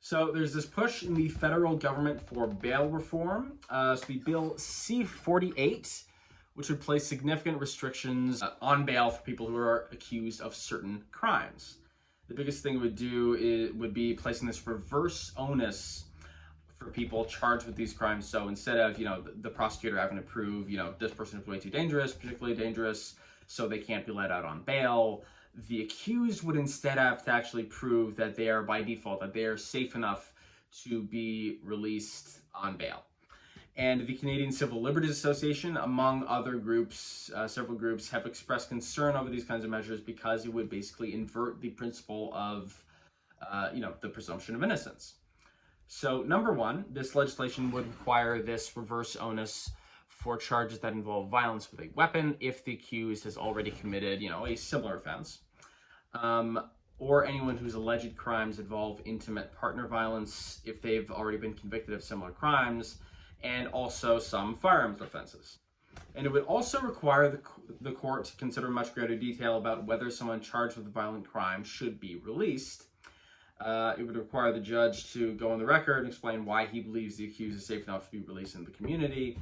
So there's this push in the federal government for bail reform. So the bill C-48, which would place significant restrictions on bail for people who are accused of certain crimes. The biggest thing it would do would be placing this reverse onus for people charged with these crimes. So instead of, the prosecutor having to prove, this person is way too dangerous, particularly dangerous, so they can't be let out on bail, the accused would instead have to actually prove that they are by default, that they are safe enough to be released on bail. And the Canadian Civil Liberties Association, among other groups, several groups, have expressed concern over these kinds of measures because it would basically invert the principle of, the presumption of innocence. So number one, this legislation would require this reverse onus for charges that involve violence with a weapon if the accused has already committed, a similar offense. Or anyone whose alleged crimes involve intimate partner violence if they've already been convicted of similar crimes, and also some firearms offenses. And it would also require the court to consider much greater detail about whether someone charged with a violent crime should be released. It would require the judge to go on the record and explain why he believes the accused is safe enough to be released in the community.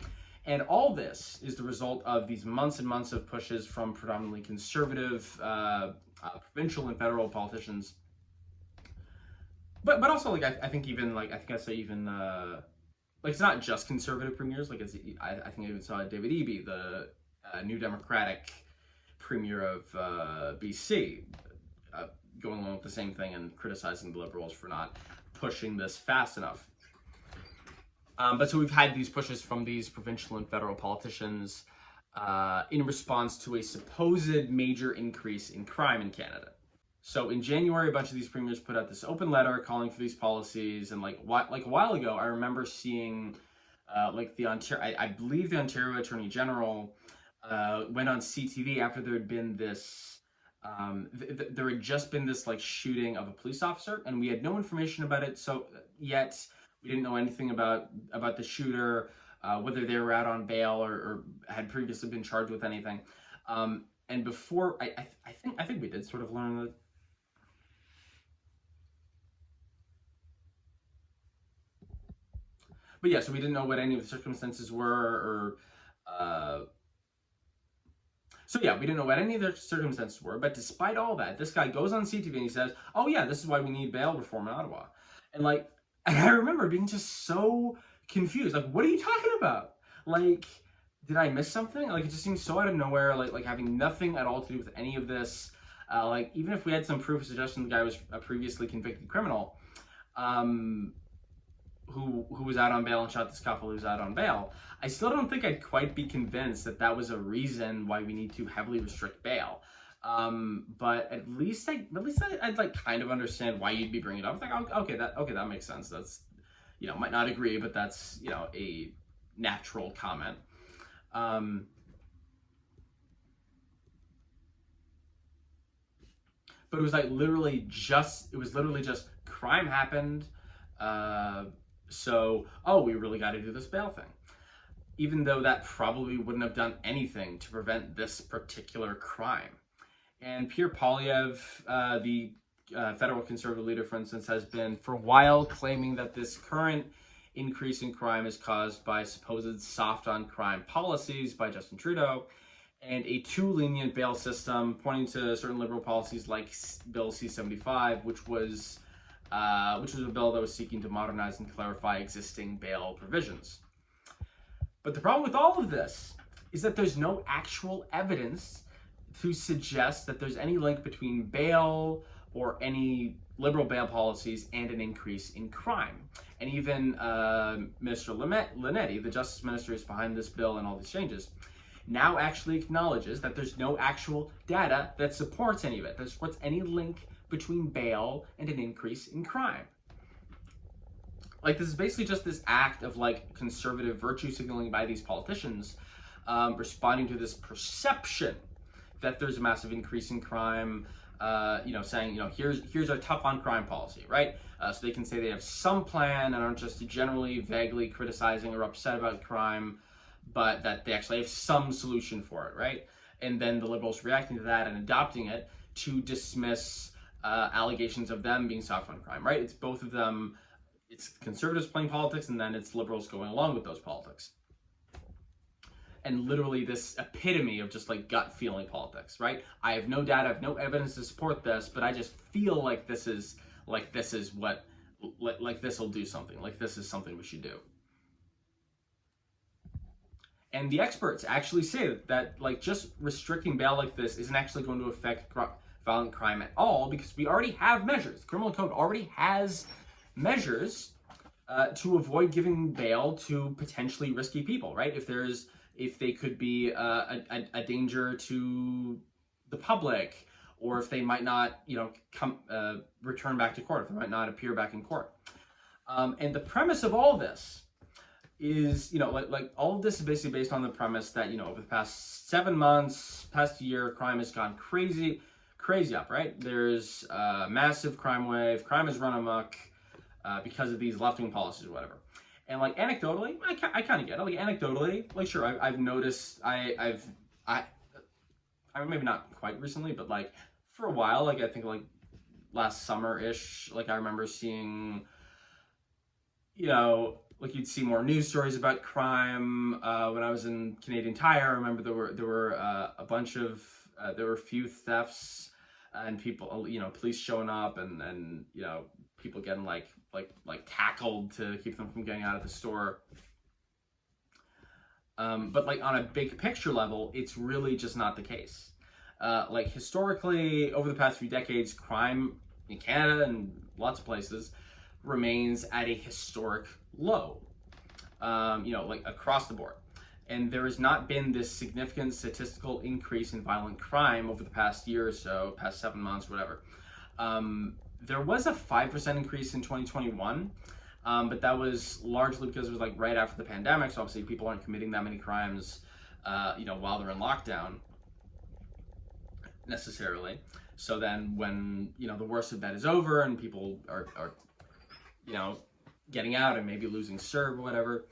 And all this is the result of these months and months of pushes from predominantly conservative provincial and federal politicians. But also, I think it's not just conservative premiers. I think I even saw David Eby, the New Democratic premier of BC, going along with the same thing and criticizing the Liberals for not pushing this fast enough. But so we've had these pushes from these provincial and federal politicians in response to a supposed major increase in crime in Canada. So in January, a bunch of these premiers put out this open letter calling for these policies. And a while ago, I remember seeing I believe the Ontario Attorney General went on CTV after there had been this, there had just been this shooting of a police officer, and we had no information about it. So yet we didn't know anything about the shooter, whether they were out on bail or had previously been charged with anything. And before, I think we did sort of learn that. But yeah, so we didn't know what any of the circumstances were, we didn't know what any of the circumstances were. But despite all that, this guy goes on CTV and he says, "Oh yeah, this is why we need bail reform in Ottawa." And I remember being just so confused. What are you talking about? Did I miss something? It just seems so out of nowhere, having nothing at all to do with any of this. Even if we had some proof suggesting the guy was a previously convicted criminal, who was out on bail and shot this couple who's out on bail, I still don't think I'd quite be convinced that that was a reason why we need to heavily restrict bail. But at least I'd kind of understand why you'd be bringing it up. Okay, that makes sense. That's, might not agree, but that's, a natural comment. But it was literally just crime happened. So we really got to do this bail thing. Even though that probably wouldn't have done anything to prevent this particular crime. And Pierre Poilievre, the federal conservative leader, for instance, has been for a while claiming that this current increase in crime is caused by supposed soft on crime policies by Justin Trudeau and a too lenient bail system, pointing to certain Liberal policies like Bill C-75, which was a bill that was seeking to modernize and clarify existing bail provisions. But the problem with all of this is that there's no actual evidence to suggest that there's any link between bail or any Liberal bail policies and an increase in crime. And even Minister Leonetti, the Justice Minister who's behind this bill and all these changes, now actually acknowledges that there's no actual data that supports any of it, that supports any link between bail and an increase in crime. This is basically just this act of conservative virtue signaling by these politicians, responding to this perception that there's a massive increase in crime, saying, here's our tough on crime policy, right? So they can say they have some plan and aren't just generally vaguely criticizing or upset about crime, but that they actually have some solution for it, right? And then the Liberals reacting to that and adopting it to dismiss allegations of them being soft on crime, right? It's both of them it's conservatives playing politics, and then it's liberals going along with those politics. And literally this epitome of just like gut feeling politics, right? I have no data, I have no evidence to support this, but I just feel like this is what this will do something, like this is something we should do. And the experts actually say that like just restricting bail like this isn't actually going to affect violent crime at all, because we already have measures. The criminal code already has measures to avoid giving bail to potentially risky people, right? If they could be a danger to the public, or if they might not, return back to court, if they might not appear back in court. And the premise of all this is, like all of this is basically based on the premise that, over the past 7 months, past year, crime has gone crazy up, right? There's a massive crime wave, crime has run amok because of these left-wing policies or whatever. And like anecdotally, I kind of get it. Like anecdotally, like sure, I've noticed, I maybe not quite recently, but like for a while, like I think like last summer-ish, like I remember seeing, like you'd see more news stories about crime. When I was in Canadian Tire, I remember there were a bunch of there were a few thefts and people, police showing up and people getting like tackled to keep them from getting out of the store. But like on a big picture level, it's really just not the case. Like historically, over the past few decades, crime in Canada and lots of places remains at a historic low, like across the board. And there has not been this significant statistical increase in violent crime over the past year or so, past 7 months, whatever. There was a 5% increase in 2021, but that was largely because it was like right after the pandemic, so obviously people aren't committing that many crimes, while they're in lockdown, necessarily. So then when, the worst of that is over and people are getting out and maybe losing serve or whatever,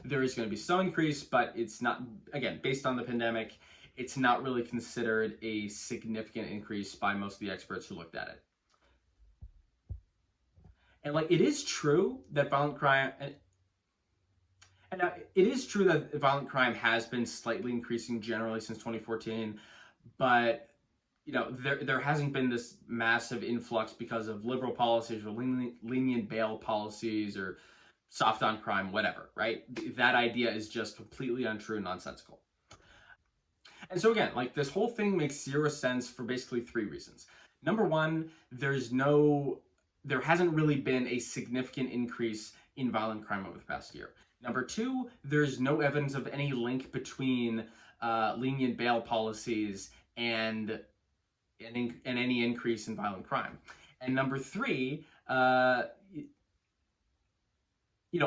there is going to be some increase, but it's not, again, based on the pandemic, it's not really considered a significant increase by most of the experts who looked at it. And like, it is true that violent crime, and it is true that violent crime has been slightly increasing generally since 2014, but there hasn't been this massive influx because of liberal policies or lenient bail policies or soft on crime, whatever, right? That idea is just completely untrue and nonsensical. And so again, like this whole thing makes zero sense for basically 3 reasons. Number one, there hasn't really been a significant increase in violent crime over the past year. Number 2, there's no evidence of any link between lenient bail policies and any increase in violent crime. And number 3,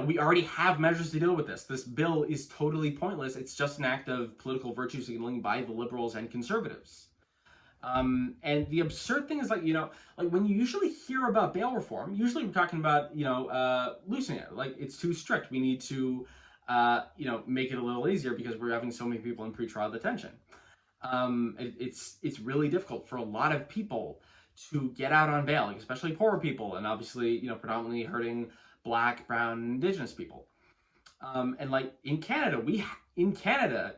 we already have measures to deal with this. This bill is totally pointless. It's just an act of political virtue signaling by the liberals and conservatives. And the absurd thing is like when you usually hear about bail reform, usually we're talking about, loosening it. Like it's too strict. We need to, make it a little easier because we're having so many people in pretrial detention. It's really difficult for a lot of people to get out on bail, like especially poorer people, and obviously, predominantly hurting Black, Brown, Indigenous people. And like in Canada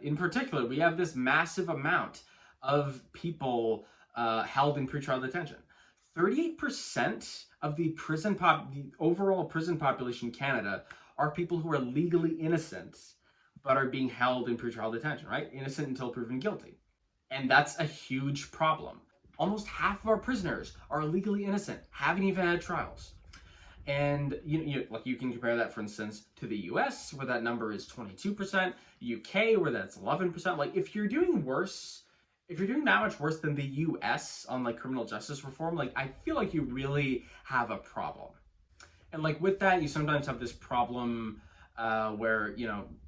in particular, we have this massive amount of people held in pretrial detention. 38% of the overall prison population in Canada are people who are legally innocent but are being held in pretrial detention, right? Innocent until proven guilty. And that's a huge problem. Almost half of our prisoners are legally innocent, haven't even had trials. And you can compare that, for instance, to the US, where that number is 22%, UK, where that's 11%. Like if you're doing that much worse than the US on like criminal justice reform, like I feel like you really have a problem. And like with that, you sometimes have this problem where,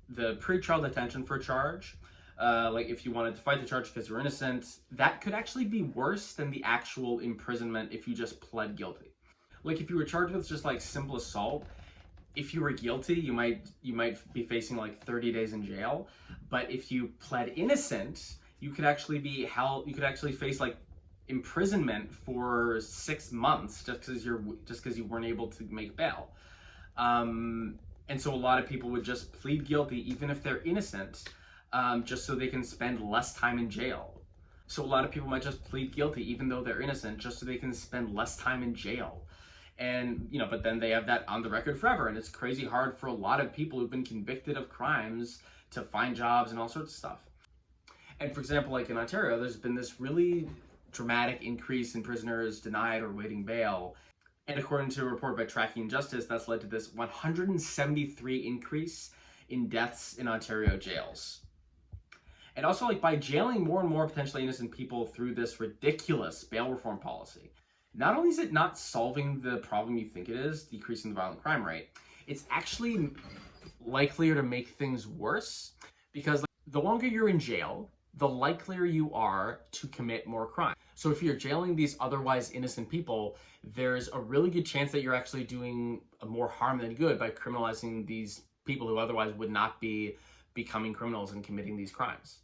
the pretrial detention for a charge, like if you wanted to fight the charge because you're innocent, that could actually be worse than the actual imprisonment if you just pled guilty. Like if you were charged with just like simple assault, if you were guilty, you might be facing like 30 days in jail. But if you pled innocent, you could actually face like imprisonment for 6 months just because you weren't able to make bail. And so a lot of people would just plead guilty, even if they're innocent, just so they can spend less time in jail. So a lot of people might just plead guilty, even though they're innocent, just so they can spend less time in jail. And, but then they have that on the record forever. And it's crazy hard for a lot of people who've been convicted of crimes to find jobs and all sorts of stuff. And for example, like in Ontario, there's been this really dramatic increase in prisoners denied or waiting bail. And according to a report by Tracking Justice, that's led to this 173 increase in deaths in Ontario jails. And also, like, by jailing more and more potentially innocent people through this ridiculous bail reform policy, not only is it not solving the problem you think it is, decreasing the violent crime rate, it's actually likelier to make things worse, because the longer you're in jail, the likelier you are to commit more crime. So if you're jailing these otherwise innocent people, there's a really good chance that you're actually doing more harm than good by criminalizing these people who otherwise would not be becoming criminals and committing these crimes.